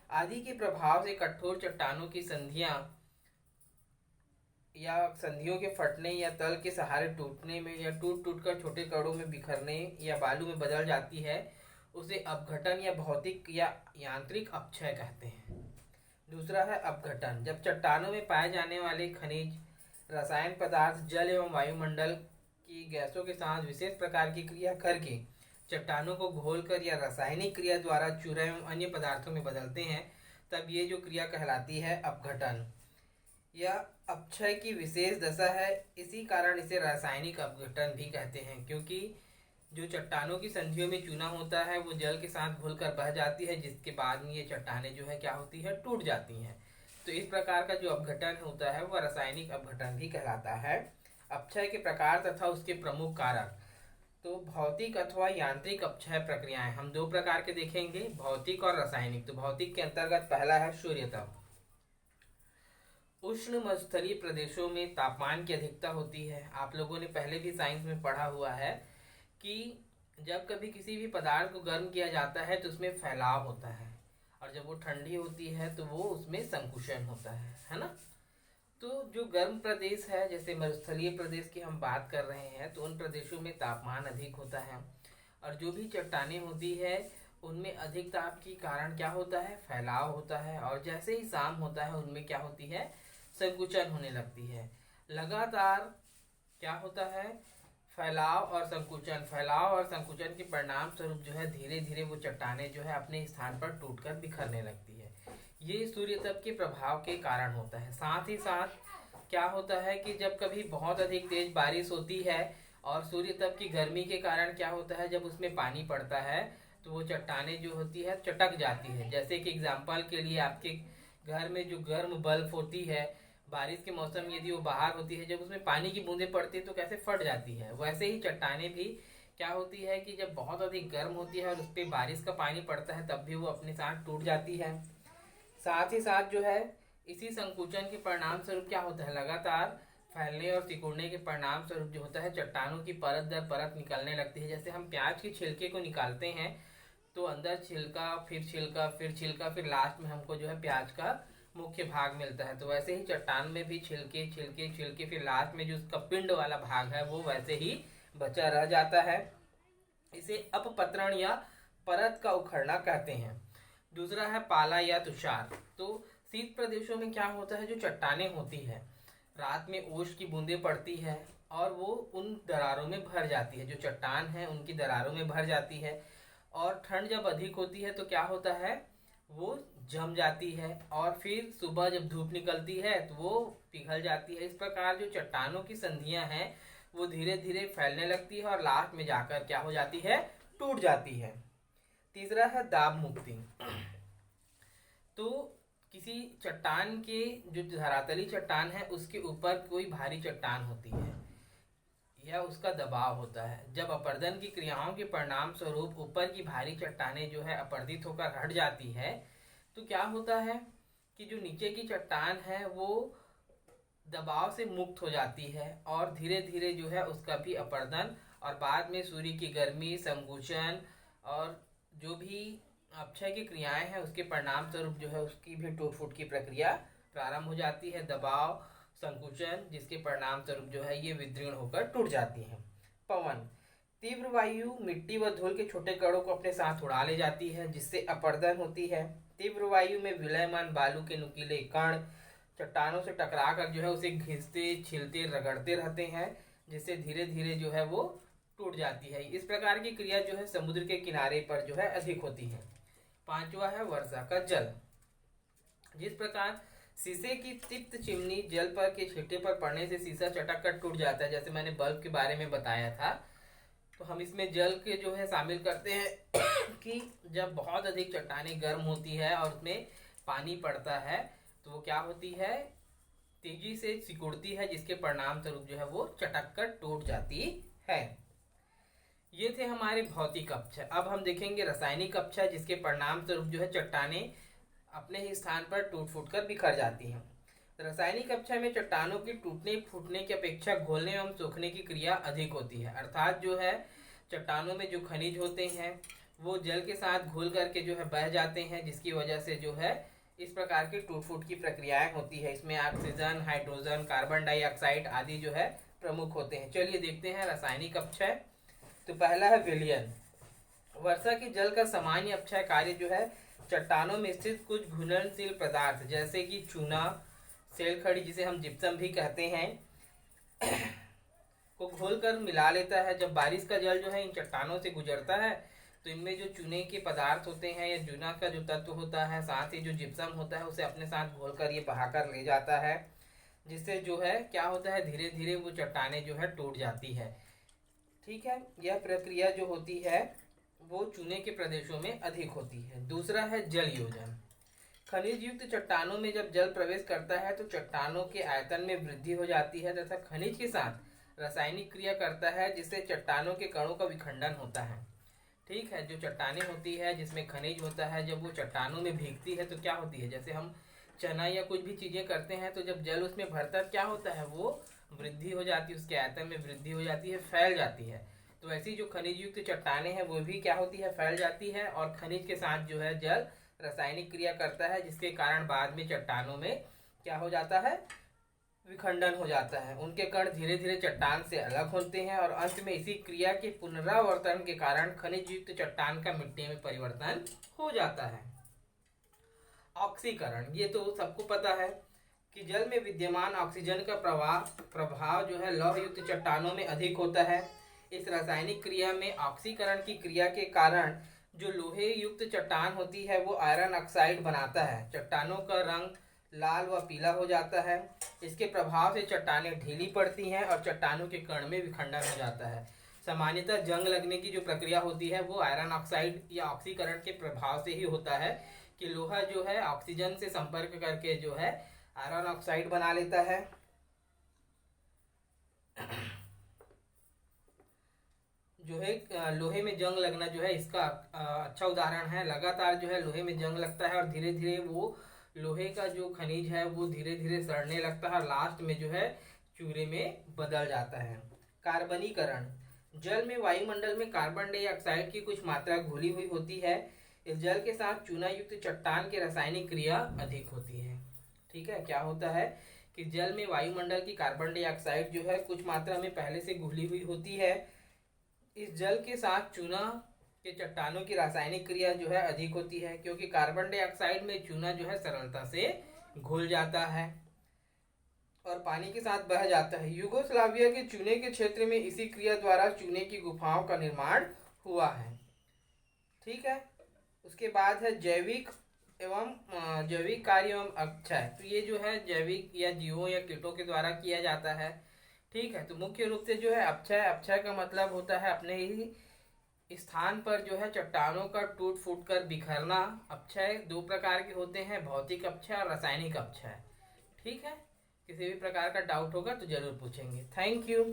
आदि के प्रभाव से कठोर चट्टानों की संधियां या संधियों के फटने या तल के सहारे टूटने में या टूट टूट कर छोटे कणों में बिखरने या बालू में बदल जाती है, उसे अपघटन या भौतिक या यांत्रिक अपक्षय कहते हैं। दूसरा है अपघटन। जब चट्टानों में पाए जाने वाले खनिज, रसायन पदार्थ जल एवं वायुमंडल की गैसों के साथ विशेष प्रकार की क्रिया करके चट्टानों को घोलकर या रासायनिक क्रिया द्वारा चूरा एवं अन्य पदार्थों में बदलते हैं, तब ये जो क्रिया कहलाती है अपघटन। यह अपक्षय की विशेष दशा है, इसी कारण इसे रासायनिक अपघटन भी कहते हैं, क्योंकि जो चट्टानों की संधियों में चूना होता है वो जल के साथ घुलकर बह जाती है, जिसके बाद में ये चट्टानें जो है क्या होती है, टूट जाती हैं। तो इस प्रकार का जो अपघटन होता है वह रासायनिक अपघटन भी कहलाता है। अपक्षय के प्रकार तथा उसके प्रमुख कारक। तो भौतिक अथवा यांत्रिक अपक्षय प्रक्रियाएं हम दो प्रकार के देखेंगे, भौतिक और रासायनिक। तो भौतिक के अंतर्गत पहला है सूर्यताप। उष्ण मरुस्थलीय प्रदेशों में तापमान की अधिकता होती है। आप लोगों ने पहले भी साइंस में पढ़ा हुआ है कि जब कभी किसी भी पदार्थ को गर्म किया जाता है तो उसमें फैलाव होता है, और जब वो ठंडी होती है तो वो उसमें संकुचन होता है ना। तो जो गर्म प्रदेश है, जैसे मरुस्थलीय प्रदेश की हम बात कर रहे हैं, तो उन प्रदेशों में तापमान अधिक होता है, और जो भी चट्टानें होती है उनमें अधिक ताप के कारण क्या होता है, फैलाव होता है, और जैसे ही शाम होता है उनमें क्या होती है, संकुचन होने लगती है। लगातार क्या होता है, फैलाव और संकुचन के परिणाम स्वरूप जो है धीरे धीरे वो चट्टानें जो है अपने स्थान पर टूटकर बिखरने लगती है। ये सूर्य तप के प्रभाव के कारण होता है। साथ ही साथ क्या होता है कि जब कभी बहुत अधिक तेज बारिश होती है और सूर्य तप की गर्मी के कारण क्या होता है, जब उसमें पानी पड़ता है तो वो चट्टानें जो होती है चटक जाती है। जैसे कि एग्जाम्पल के लिए आपके घर में जो गर्म बल्ब होती है, बारिश के मौसम में यदि वो बाहर होती है, जब उसमें पानी की बूंदें पड़ती है तो कैसे फट जाती है, वैसे ही चट्टानें भी क्या होती है कि जब बहुत अधिक गर्म होती है और उस पर बारिश का पानी पड़ता है तब भी वो अपने साथ टूट जाती है। साथ ही साथ जो है इसी संकुचन के परिणाम स्वरूप क्या होता है, लगातार फैलने और सिकुड़ने के परिणाम स्वरूप जो होता है चट्टानों की परत दर परत निकलने लगती है। जैसे हम प्याज के छिलके को निकालते हैं तो अंदर छिलका फिर छिलका फिर छिलका, फिर लास्ट में हमको जो है प्याज का मुख्य भाग मिलता है। तो वैसे ही चट्टान में भी छिलके छिलके छिलके फिर लास्ट में जो उसका पिंड वाला भाग है वो वैसे ही बचा रह जाता है। इसे अपपत्रण या परत का उखड़ना कहते हैं। दूसरा है पाला या तुषार। तो शीत प्रदेशों में क्या होता है, जो चट्टानें होती है रात में ओस की बूंदें पड़ती है और वो उन दरारों में भर जाती है, जो चट्टान है उनकी दरारों में भर जाती है, और ठंड जब अधिक होती है तो क्या होता है, वो जम जाती है, और फिर सुबह जब धूप निकलती है तो वो पिघल जाती है। इस प्रकार जो चट्टानों की संधियां हैं वो धीरे धीरे फैलने लगती है और लास्ट में जाकर क्या हो जाती है, टूट जाती है। तीसरा है दाब मुक्ति। तो किसी चट्टान के जो धरातली चट्टान है उसके ऊपर कोई भारी चट्टान होती है या उसका दबाव होता है, जब अपर्दन की क्रियाओं के परिणाम स्वरूप ऊपर की भारी चट्टानें जो है अपर्दित होकर हट जाती है, तो क्या होता है कि जो नीचे की चट्टान है वो दबाव से मुक्त हो जाती है और धीरे धीरे जो है उसका भी अपर्दन और बाद में सूर्य की गर्मी, संकुचन और जो भी अपक्षय की क्रियाएं हैं उसके परिणाम स्वरूप जो है उसकी भी टूट फूट की प्रक्रिया प्रारंभ हो जाती है। दबाव, संकुचन, जिसके परिणाम स्वरूप जो है ये विदीर्ण होकर टूट जाती है। पवन। तीव्र वायु मिट्टी व धूल के छोटे कणों को अपने साथ उड़ा ले जाती है, जिससे अपर्दन होती है। तीव्र वायु में विलयमान बालू के नुकीले कण चट्टानों से टकरा कर जो है उसे घिसते, छिलते, रगड़ते रहते हैं, जिससे धीरे धीरे जो है वो टूट जाती है। इस प्रकार की क्रिया जो है समुद्र के किनारे पर जो है अधिक होती है। पांचवा है वर्षा का जल। जिस प्रकार शीशे की तिक्त चिमनी जल पर के छींटे पर पड़ने से शीशा चटक कर टूट जाता है, जैसे मैंने बल्ब के बारे में बताया था, तो हम इसमें जल के जो है शामिल करते हैं कि जब बहुत अधिक चट्टानें गर्म होती है और उसमें पानी पड़ता है तो वो क्या होती है, तेजी से सिकुड़ती है, जिसके परिणाम स्वरूप जो है वो चटक कर टूट जाती है। ये थे हमारे भौतिक अपक्षय। अब हम देखेंगे रासायनिक अपक्षय, जिसके परिणाम स्वरूप जो है चट्टानें अपने ही स्थान पर टूट फूट कर बिखर जाती हैं। रासायनिक अपक्षय में चट्टानों की टूटने फूटने की अपेक्षा घोलने एवं सूखने की क्रिया अधिक होती है, अर्थात जो है चट्टानों में जो खनिज होते हैं वो जल के साथ घुल करके जो है बह जाते हैं, जिसकी वजह से जो है इस प्रकार की टूट फूट की प्रक्रियाएं होती है। इसमें ऑक्सीजन, हाइड्रोजन, कार्बन डाइऑक्साइड आदि जो है प्रमुख होते हैं। चलिए देखते हैं रासायनिक अपक्षय। तो पहला है विलयन। वर्षा के जल का सामान्य अपक्षय कार्य जो है चट्टानों में स्थित कुछ घुलनशील पदार्थ जैसे कि चूना, सेल खड़ी जिसे हम जिप्सम भी कहते हैं, को घोलकर मिला लेता है। जब बारिश का जल जो है इन चट्टानों से गुजरता है तो इनमें जो चूने के पदार्थ होते हैं या चूना का जो तत्व होता है, साथ ही जो जिप्सम होता है, उसे अपने साथ घोलकर ये बहाकर ले जाता है, जिससे जो है क्या होता है, धीरे धीरे वो चट्टानें जो है टूट जाती है। ठीक है, यह प्रक्रिया जो होती है वो चूने के प्रदेशों में अधिक होती है। दूसरा है जल योजन। खनिज युक्त चट्टानों में जब जल प्रवेश करता है तो चट्टानों के आयतन में वृद्धि हो जाती है तथा खनिज के साथ रासायनिक क्रिया करता है, जिससे चट्टानों के कणों का विखंडन होता है। ठीक है, जो चट्टानें होती है जिसमें खनिज होता है, जब वो चट्टानों में भीगती है तो क्या होती है, जैसे हम चना या कुछ भी चीजें करते हैं तो जब जल उसमें भरता है क्या होता है, वो वृद्धि हो जाती है, उसके आयतन में वृद्धि हो जाती है, फैल जाती है। तो ऐसी जो खनिज युक्त चट्टानें हैं वो भी क्या होती है, फैल जाती है, और खनिज के साथ जो है जल रासायनिक क्रिया करता है, जिसके कारण बाद में चट्टानों में क्या हो जाता है, विखंडन हो जाता है। उनके कण धीरे धीरे चट्टान से अलग होते हैं और अंत में इसी क्रिया के पुनरावर्तन के कारण खनिज युक्त चट्टान का मिट्टी में परिवर्तन हो जाता है। ऑक्सीकरण, ये तो सबको पता है कि जल में विद्यमान ऑक्सीजन का प्रभाव जो है लौह युक्त चट्टानों में अधिक होता है। इस रासायनिक क्रिया में ऑक्सीकरण की क्रिया के कारण जो लोहे युक्त चट्टान होती है वो आयरन ऑक्साइड बनाता है। चट्टानों का रंग लाल व पीला हो जाता है। इसके प्रभाव से चट्टानें ढीली पड़ती हैं और चट्टानों के कण में विखंडन हो जाता है। सामान्यतः जंग लगने की जो प्रक्रिया होती है वो आयरन ऑक्साइड या ऑक्सीकरण के प्रभाव से ही होता है कि लोहा जो है ऑक्सीजन से संपर्क करके जो है आयरन ऑक्साइड बना लेता है। जो है लोहे में जंग लगना जो है इसका अच्छा उदाहरण है। लगातार जो है लोहे में जंग लगता है और धीरे धीरे वो लोहे का जो खनिज है वो धीरे धीरे सड़ने लगता है और लास्ट में जो है चूरे में बदल जाता है। कार्बनीकरण, जल में वायुमंडल में कार्बन डाइऑक्साइड की कुछ मात्रा घुली हुई होती है। इस जल के साथ चूना युक्त चट्टान की रासायनिक क्रिया अधिक होती है। ठीक है, क्या होता है कि जल में वायुमंडल की कार्बन डाइऑक्साइड जो है कुछ मात्रा में पहले से घुली हुई होती है। इस जल के साथ चूना के चट्टानों की रासायनिक क्रिया जो है अधिक होती है, क्योंकि कार्बन डाइऑक्साइड में चूना जो है सरलता से घुल जाता है और पानी के साथ बह जाता है। यूगोस्लाविया के चूने के क्षेत्र में इसी क्रिया द्वारा चूने की गुफाओं का निर्माण हुआ है। ठीक है, उसके बाद है जैविक एवं जैविक कार्य एवं अपक्षय। तो ये जो है जैविक या जीवों या कीटों के द्वारा किया जाता है। ठीक है, तो मुख्य रूप से जो है अपक्षय का मतलब होता है अपने ही स्थान पर जो है चट्टानों का टूट फूट कर बिखरना। अपक्षय दो प्रकार के होते हैं, भौतिक अपक्षय और रासायनिक अपक्षय। ठीक है, किसी भी प्रकार का डाउट होगा तो जरूर पूछेंगे। Thank you.